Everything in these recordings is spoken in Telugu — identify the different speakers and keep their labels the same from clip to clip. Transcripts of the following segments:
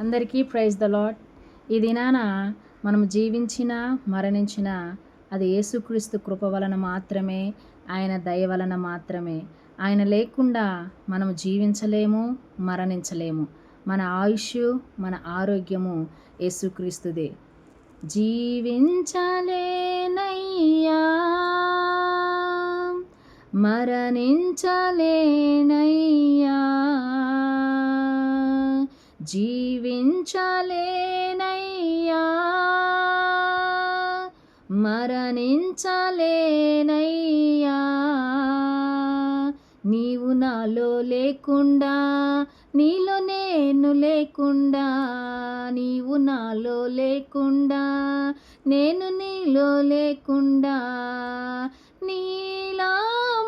Speaker 1: అందరికీ ప్రైజ్ ద లార్డ్. ఈ దినాన మనం జీవించినా మరణించినా అది యేసుక్రీస్తు కృప వలన మాత్రమే, ఆయన దయ వలన మాత్రమే. ఆయన లేకుండా మనం జీవించలేము, మరణించలేము. మన ఆయుష్, మన ఆరోగ్యము యేసుక్రీస్తుదే. జీవించలేనయ్యా, మరణించలేనయ్యా, జీవించలేనయ్యా, మరణించలేనయ్యా. నీవు నాలో లేకుండా, నీలో నేను లేకుండా, నీవు నాలో లేకుండా, నేను నీలో లేకుండా, నీలా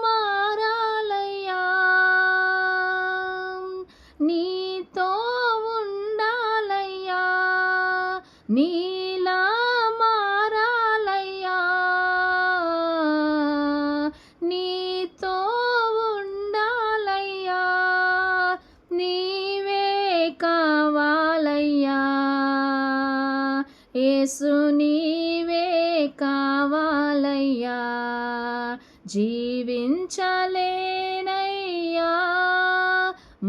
Speaker 1: మారాలయ్యా, నీతో ఉండాలయ్యా, నీలా మారాలయ్యా, నీతో ఉండాలయ్యా, నీవే కావాలయ్యా, యేసు నీవే కావాలయ్యా. జీవించలేనయ్యా,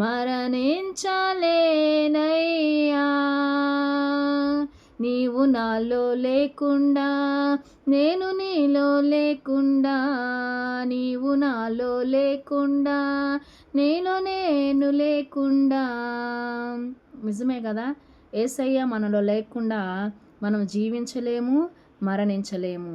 Speaker 1: మరణించలేనయ్యా. నీవు నాలో లేకుండా, నేను నీలో లేకుండా, నీవు నాలో లేకుండా, నేను లేకుండా. నిజమే కదా. యేసయ్య మనలో లేకుండా మనం జీవించలేము, మరణించలేము.